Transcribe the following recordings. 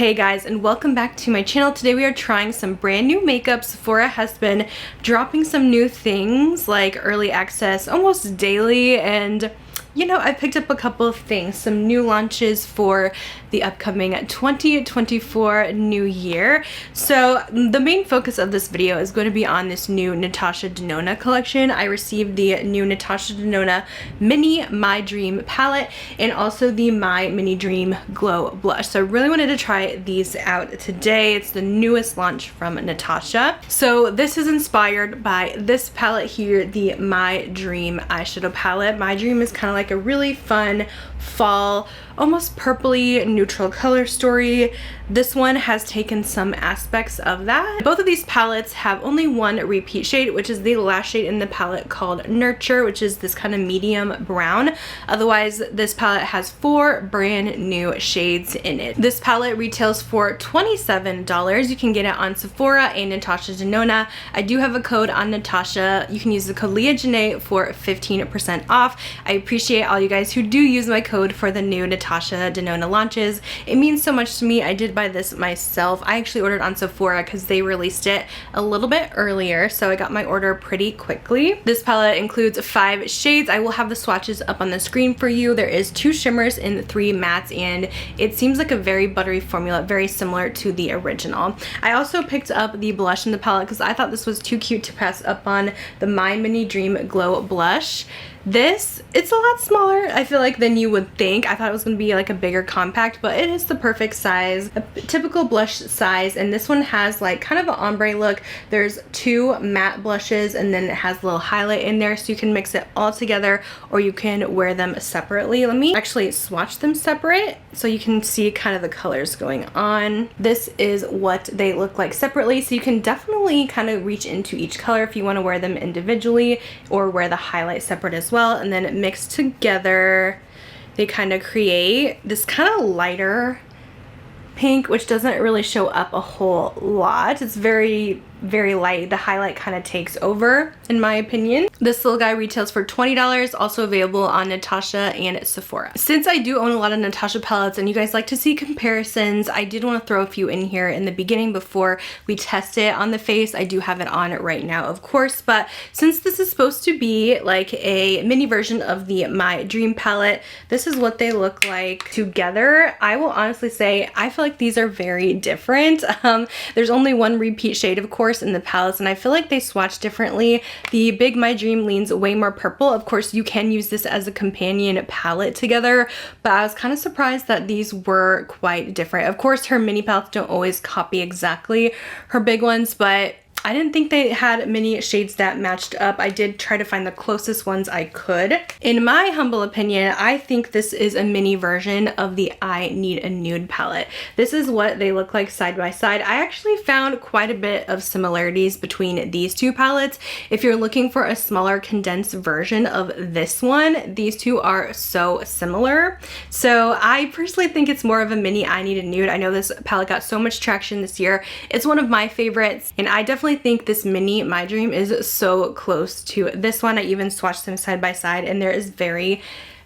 Hey guys, and welcome back to my channel. Today we are trying some brand new makeup. Sephora has been dropping some new things like early access almost daily, and you know, I picked up a couple of things, some new launches for the upcoming 2024 new year. So the main focus of this video is going to be on this new Natasha Denona collection. I received the new Natasha Denona Mini My Dream palette and also the My Mini Dream Glow Blush. So I really wanted to try these out today. It's the newest launch from Natasha. So this is inspired by this palette here, the My Dream eyeshadow palette. My Dream is kind of like a really fun fall, almost purpley neutral color story. This one has taken some aspects of that. Both of these palettes have only one repeat shade, which is the last shade in the palette called Nurture, which is this kind of medium brown. Otherwise, this palette has 4 brand new shades in it. This palette retails for $27. You can get it on Sephora and Natasha Denona. I do have a code on Natasha. You can use the code LEAHJANAE for 15% off. I appreciate all you guys who do use my code for the new Natasha Denona launches. It means so much to me. I did buy this myself. I actually ordered on Sephora because they released it a little bit earlier, so I got my order pretty quickly. This palette includes 5 shades. I will have the swatches up on the screen for you. There is 2 shimmers and 3 mattes, and it seems like a very buttery formula, very similar to the original. I also picked up the blush in the palette because I thought this was too cute to pass up on, the My Mini Dream Glow Blush. It's a lot smaller, I feel like, than you would think. I thought it was going to be like a bigger compact, but it is the perfect size, a typical blush size, and this one has like kind of an ombre look. There's 2 matte blushes, and then it has a little highlight in there, so you can mix it all together or you can wear them separately. Let me actually swatch them separate so you can see kind of the colors going on. This is what they look like separately, so you can definitely kind of reach into each color if you want to wear them individually or wear the highlight separate as well, and then mixed together they kind of create this kind of lighter pink, which doesn't really show up a whole lot. It's very light. The highlight kind of takes over, in my opinion. This little guy retails for $20, also available on Natasha and Sephora. Since I do own a lot of Natasha palettes and you guys like to see comparisons, I did want to throw a few in here in the beginning before we test it on the face. I do have it on right now, of course, but since this is supposed to be like a mini version of the My Dream palette, this is what they look like together. I will honestly say I feel like these are very different. There's only one repeat shade, of course, in the palettes, and I feel like they swatch differently. The Big My Dream leans way more purple. Of course, you can use this as a companion palette together, but I was kind of surprised that these were quite different. Of course, her mini palettes don't always copy exactly her big ones, but I didn't think they had many shades that matched up. I did try to find the closest ones I could. In my humble opinion, I think this is a mini version of the I Need a Nude palette. This is what they look like side by side. I actually found quite a bit of similarities between these two palettes. If you're looking for a smaller condensed version of this one, these two are so similar. So I personally think it's more of a mini I Need a Nude. I know this palette got so much traction this year. It's one of my favorites, and I definitely think this mini My Dream is so close to this one. I even swatched them side by side, and there is very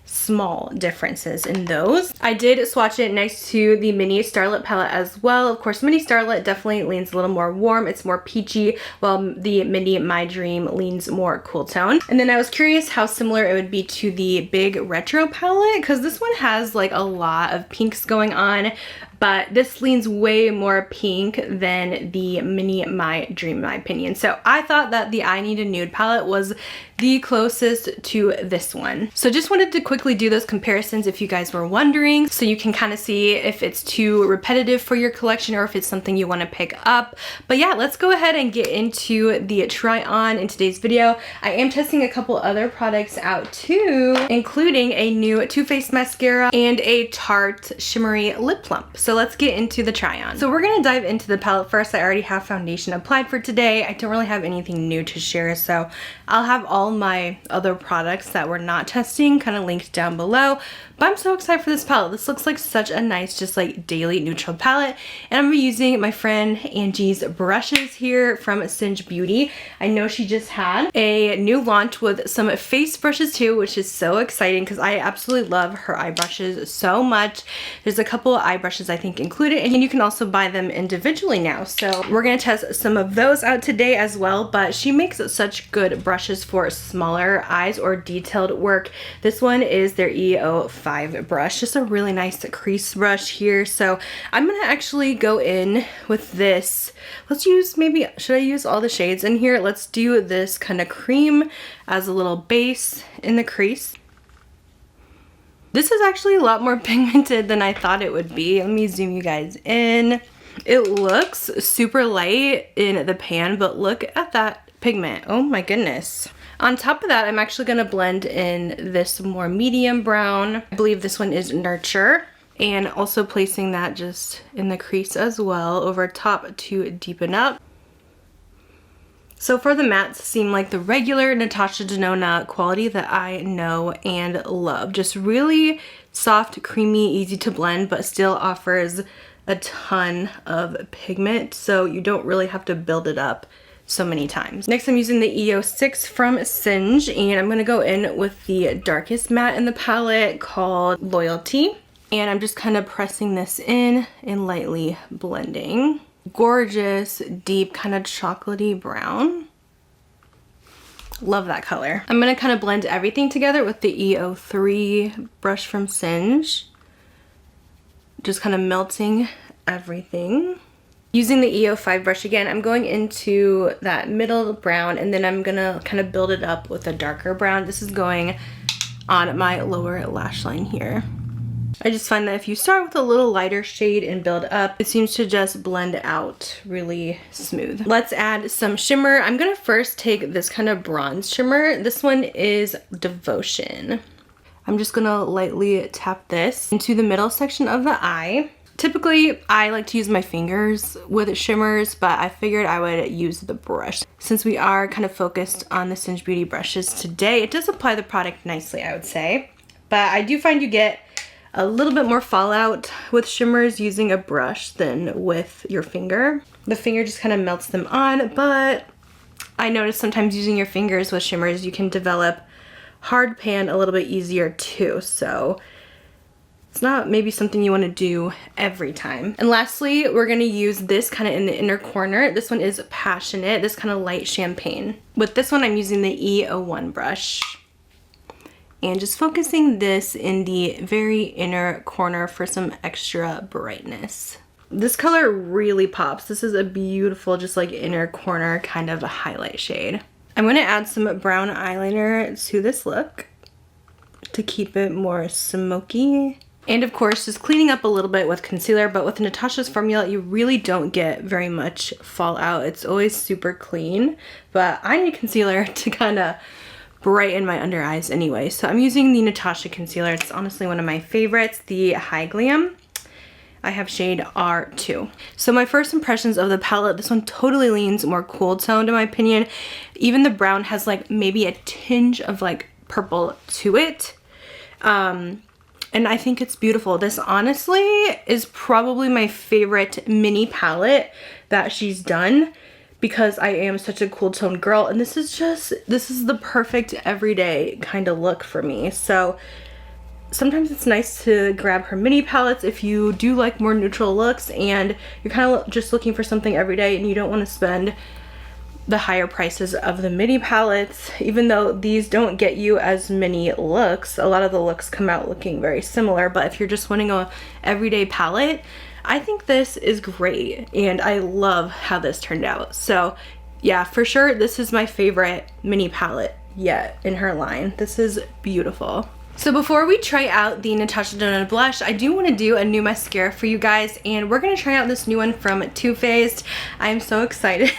small differences in those. I did swatch it next to the mini Starlit palette as well. Of course, mini Starlit definitely leans a little more warm. It's more peachy, while the mini My Dream leans more cool tone. And then I was curious how similar it would be to the Big Retro palette, because this one has like a lot of pinks going on, but this leans way more pink than the mini My Dream, in my opinion. So I thought that the I Need a Nude palette was the closest to this one. So just wanted to quickly do those comparisons if you guys were wondering, so you can kind of see if it's too repetitive for your collection or if it's something you want to pick up. But yeah, let's go ahead and get into the try on in today's video. I am testing a couple other products out too, including a new Too Faced mascara and a Tarte shimmery lip plump. So let's get into the try on. So we're gonna dive into the palette first. I already have foundation applied for today. I don't really have anything new to share, so I'll have all my other products that we're not testing kind of linked down below. But I'm so excited for this palette. This looks like such a nice, just like daily neutral palette. And I'm using my friend Angie's brushes here from Singe Beauty. I know she just had a new launch with some face brushes too, which is so exciting because I absolutely love her eye brushes so much. There's a couple of eye brushes I think included, and you can also buy them individually now. So we're gonna test some of those out today as well, but she makes such good brushes for smaller eyes or detailed work. This one is their EO5 brush, just a really nice crease brush here. So I'm gonna actually go in with this. Let's use, maybe, should I use all the shades in here? Let's do this kind of cream as a little base in the crease. This is actually a lot more pigmented than I thought it would be. Let me zoom you guys in. It looks super light in the pan, but look at that pigment. Oh my goodness. On top of that, I'm actually gonna blend in this more medium brown. I believe this one is Nurture. And also placing that just in the crease as well over top to deepen up. So far the mattes seem like the regular Natasha Denona quality that I know and love. Just really soft, creamy, easy to blend, but still offers a ton of pigment, so you don't really have to build it up so many times. Next I'm using the EO6 from Singe, and I'm gonna go in with the darkest matte in the palette called Loyalty. And I'm just kind of pressing this in and lightly blending. Gorgeous, deep, kind of chocolatey brown. Love that color. I'm gonna kind of blend everything together with the EO3 brush from Singe. Just kind of melting everything. Using the EO5 brush again, I'm going into that middle brown, and then I'm gonna kind of build it up with a darker brown. This is going on my lower lash line here. I just find that if you start with a little lighter shade and build up, it seems to just blend out really smooth. Let's add some shimmer. I'm gonna first take this kind of bronze shimmer. This one is Devotion. I'm just gonna lightly tap this into the middle section of the eye. Typically, I like to use my fingers with shimmers, but I figured I would use the brush. Since we are kind of focused on the Singe Beauty brushes today, it does apply the product nicely, I would say. But I do find you get a little bit more fallout with shimmers using a brush than with your finger. The finger just kind of melts them on, but I notice sometimes using your fingers with shimmers, you can develop hard pan a little bit easier too. So it's not maybe something you want to do every time. And lastly, we're going to use this kind of in the inner corner. This one is Passionate, this kind of light champagne. With this one, I'm using the EO1 brush. And just focusing this in the very inner corner for some extra brightness. This color really pops. This is a beautiful, just like inner corner kind of a highlight shade. I'm going to add some brown eyeliner to this look to keep it more smoky. And of course, just cleaning up a little bit with concealer, but with Natasha's formula, you really don't get very much fallout. It's always super clean, but I need concealer to kind of brighten my under eyes anyway. So I'm using the Natasha concealer. It's honestly one of my favorites, the High Glam. I have shade R2. So my first impressions of the palette, this one totally leans more cool toned in my opinion. Even the brown has like maybe a tinge of like purple to it. And I think it's beautiful. This honestly is probably my favorite mini palette that she's done, because I am such a cool tone girl, and this is the perfect everyday kind of look for me. So sometimes it's nice to grab her mini palettes if you do like more neutral looks and you're kind of just looking for something every day and you don't want to spend the higher prices of the mini palettes. Even though these don't get you as many looks, a lot of the looks come out looking very similar, but if you're just wanting a everyday palette, I think this is great, and I love how this turned out. So yeah, for sure, this is my favorite mini palette yet in her line. This is beautiful. So before we try out the Natasha Denona blush, I do want to do a new mascara for you guys, and we're going to try out this new one from Too Faced. I am so excited.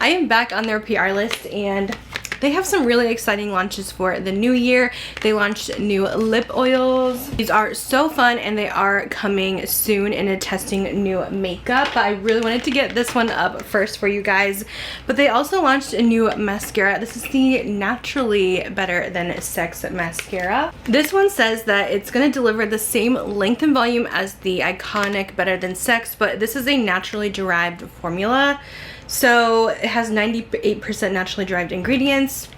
I am back on their PR list, and They have some really exciting launches for the new year. They launched new lip oils. These are so fun and they are coming soon into testing new makeup. But I really wanted to get this one up first for you guys. But they also launched a new mascara. This is the Naturally Better Than Sex mascara. This one says that it's going to deliver the same length and volume as the iconic Better Than Sex, but this is a naturally derived formula. So it has 98% naturally derived ingredients.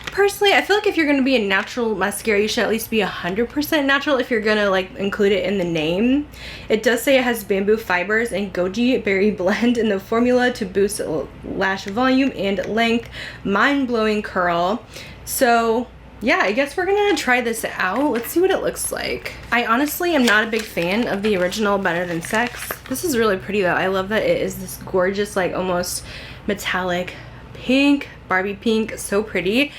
Personally, I feel like if you're going to be a natural mascara, you should at least be 100% natural if you're going to like include it in the name. It does say it has bamboo fibers and goji berry blend in the formula to boost lash volume and length, mind-blowing curl. So yeah, I guess we're gonna try this out. Let's see what it looks like. I honestly am not a big fan of the original Better Than Sex. This is really pretty though. I love that it is this gorgeous, like almost metallic pink, Barbie pink, so pretty.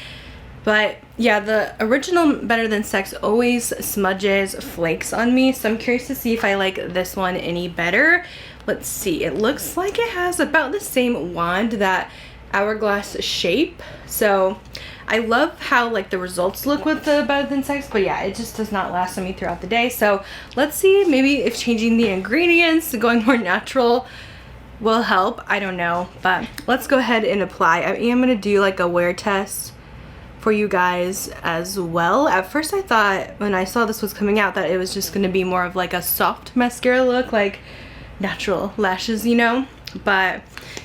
But yeah, the original Better Than Sex always smudges flakes on me, so I'm curious to see if I like this one any better. Let's see, it looks like it has about the same wand, that hourglass shape. So I love how like the results look with the Better Than Sex, but yeah, it just does not last on me throughout the day. So let's see maybe if changing the ingredients, going more natural will help. I don't know, but let's go ahead and apply. I am gonna do like a wear test for you guys as well. At first I thought when I saw this was coming out that it was just gonna be more of like a soft mascara look, like natural lashes, you know? But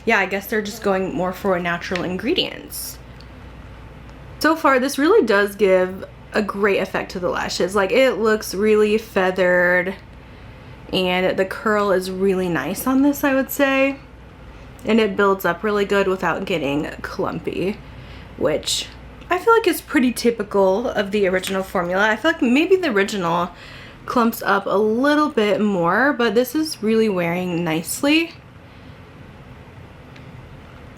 yeah, I guess they're just going more for natural ingredients. So far, this really does give a great effect to the lashes. Like, it looks really feathered and the curl is really nice on this, I would say. And it builds up really good without getting clumpy, which I feel like is pretty typical of the original formula. I feel like maybe the original clumps up a little bit more, but this is really wearing nicely.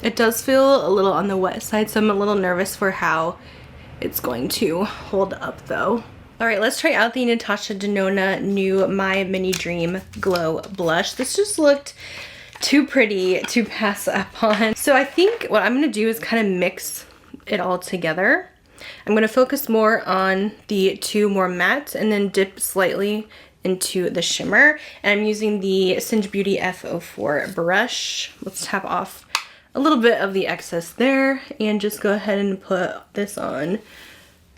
It does feel a little on the wet side, so I'm a little nervous for how it's going to hold up though. All right, let's try out the Natasha Denona new My Mini Dream Glow Blush. This just looked too pretty to pass up on. So I think what I'm gonna do is kind of mix it all together. I'm gonna focus more on the two more matte and then dip slightly into the shimmer. And I'm using the Singe Beauty F04 brush. Let's tap off a little bit of the excess there and just go ahead and put this on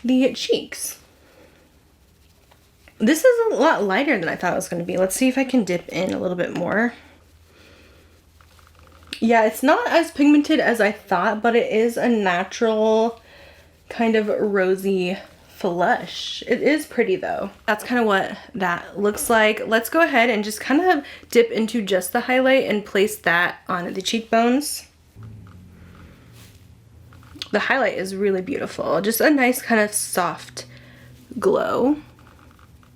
the cheeks. This is a lot lighter than I thought it was going to be. Let's see if I can dip in a little bit more. Yeah, it's not as pigmented as I thought, but it is a natural kind of rosy flush. It is pretty though. That's kind of what that looks like. Let's go ahead and just kind of dip into just the highlight and place that on the cheekbones. The highlight is really beautiful. Just a nice kind of soft glow.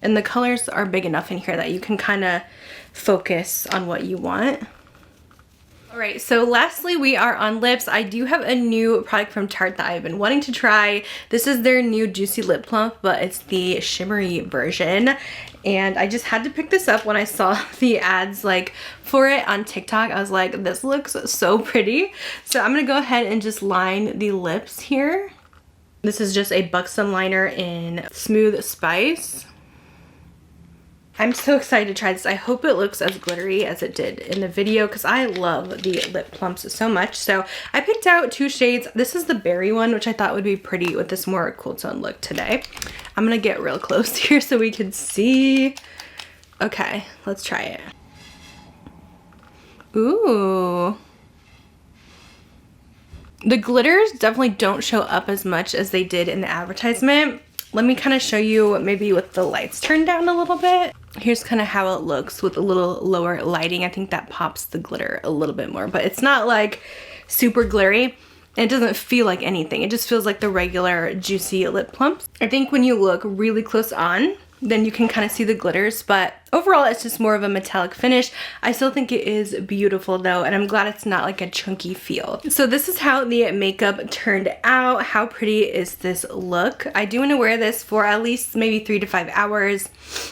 And the colors are big enough in here that you can kind of focus on what you want. All right, so lastly we are on lips. I do have a new product from Tarte that I've been wanting to try. This is their new Juicy Lip Plump, but it's the shimmery version. And I just had to pick this up when I saw the ads like for it on TikTok. I was like, this looks so pretty. So I'm gonna go ahead and just line the lips here. This is just a buxom liner in Smooth Spice. I'm so excited to try this. I hope it looks as glittery as it did in the video because I love the lip plumps so much. So I picked out two shades. This is the berry one, which I thought would be pretty with this more cool tone look today. I'm gonna get real close here so we can see. Okay, let's try it. Ooh. The glitters definitely don't show up as much as they did in the advertisement. Let me kind of show you maybe with the lights turned down a little bit. Here's kind of how it looks with a little lower lighting. I think that pops the glitter a little bit more, but it's not like super glittery. And it doesn't feel like anything. It just feels like the regular juicy lip plumps. I think when you look really close on, then you can kind of see the glitters, but Overall, it's just more of a metallic finish. I still think it is beautiful though, and I'm glad it's not like a chunky feel. So this is how the makeup turned out. How pretty is this look? I do want to wear this for at least maybe 3 to 5 hours.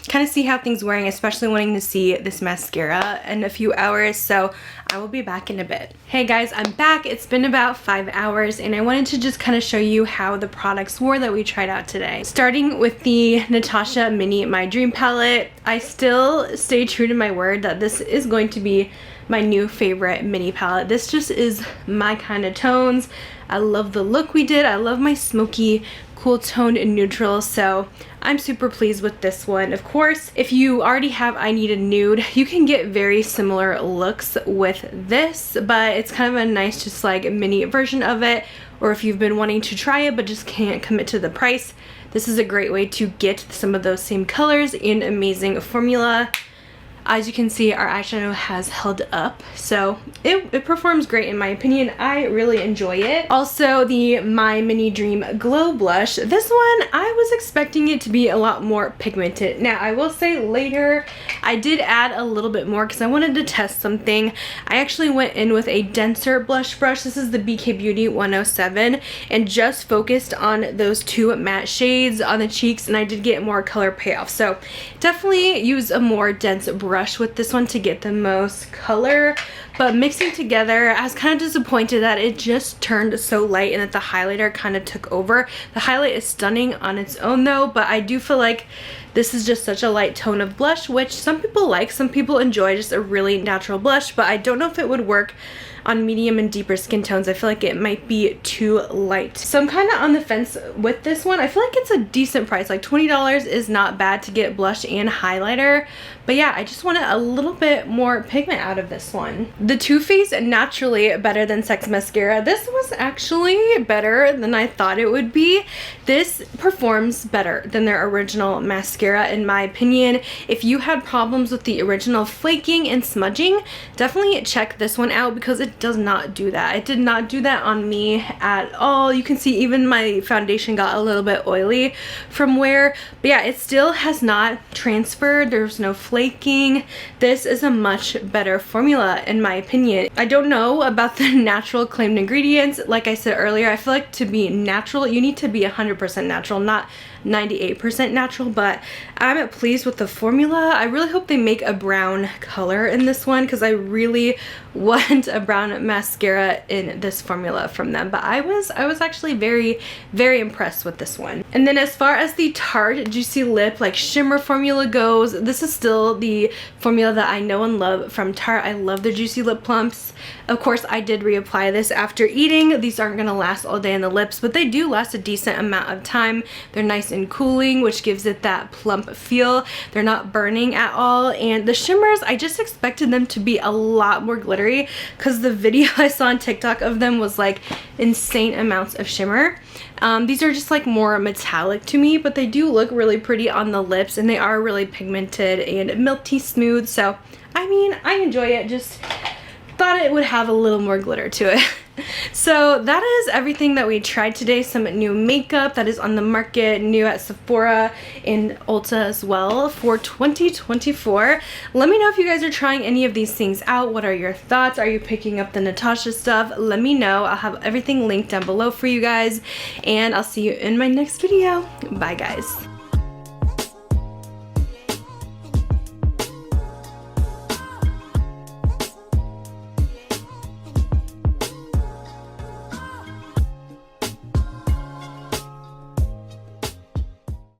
Kind of see how things wearing, especially wanting to see this mascara in a few hours. So I will be back in a bit. Hey guys, I'm back. It's been about 5 hours and I wanted to just kind of show you how the products were that we tried out today. Starting with the Natasha Mini My Dream palette, I still stay true to my word that this is going to be my new favorite mini palette. This just is my kind of tones. I love the look we did. I love my smoky, cool toned and neutral, so I'm super pleased with this one. Of course, if you already have I Need a Nude, you can get very similar looks with this, but it's kind of a nice just like mini version of it. Or if you've been wanting to try it but just can't commit to the price, this is a great way to get some of those same colors in amazing formula. As you can see, our eyeshadow has held up, so it performs great in my opinion. I really enjoy it. Also, the My Mini Dream Glow Blush. This one, I was expecting it to be a lot more pigmented. Now, I will say later, I did add a little bit more because I wanted to test something. I actually went in with a denser blush brush. This is the BK Beauty 107, and just focused on those two matte shades on the cheeks, and I did get more color payoff. So definitely use a more dense brush with this one to get the most color, but mixing together, I was kind of disappointed that it just turned so light and that the highlighter kind of took over. The highlight is stunning on its own though, but I do feel like this is just such a light tone of blush, which some people like, some people enjoy just a really natural blush, but I don't know if it would work on medium and deeper skin tones. I feel like it might be too light. So I'm kind of on the fence with this one. I feel like it's a decent price. Like $20 is not bad to get blush and highlighter. But yeah, I just wanted a little bit more pigment out of this one. The Too Faced Naturally Better Than Sex Mascara. This was actually better than I thought it would be. This performs better than their original mascara in my opinion. If you had problems with the original flaking and smudging, definitely check this one out because it does not do that. It did not do that on me at all. You can see even my foundation got a little bit oily from wear, but yeah, it still has not transferred. There's no flaking. This is a much better formula in my opinion. I don't know about the natural claimed ingredients. Like I said earlier, I feel like to be natural, you need to be 100% natural, not 98% natural, but I'm pleased with the formula. I really hope they make a brown color in this one because I really want a brown mascara in this formula from them. But I was actually very impressed with this one. And then as far as the Tarte Juicy Lip like shimmer formula goes, this is still the formula that I know and love from Tarte. I love the Juicy Lip Plumps. Of course, I did reapply this after eating. These aren't gonna last all day on the lips, but they do last a decent amount of time. They're nice and cooling, which gives it that plump feel. They're not burning at all. And the shimmers, I just expected them to be a lot more glittery because the video I saw on TikTok of them was like insane amounts of shimmer. These are just like more metallic to me, but they do look really pretty on the lips and they are really pigmented and milky smooth. So I mean, I enjoy it, just thought it would have a little more glitter to it. So that is everything that we tried today. Some new makeup that is on the market, new at Sephora and Ulta as well for 2024. Let me know if you guys are trying any of these things out. What are your thoughts? Are you picking up the Natasha stuff? Let me know. I'll have everything linked down below for you guys, and I'll see you in my next video. Bye guys.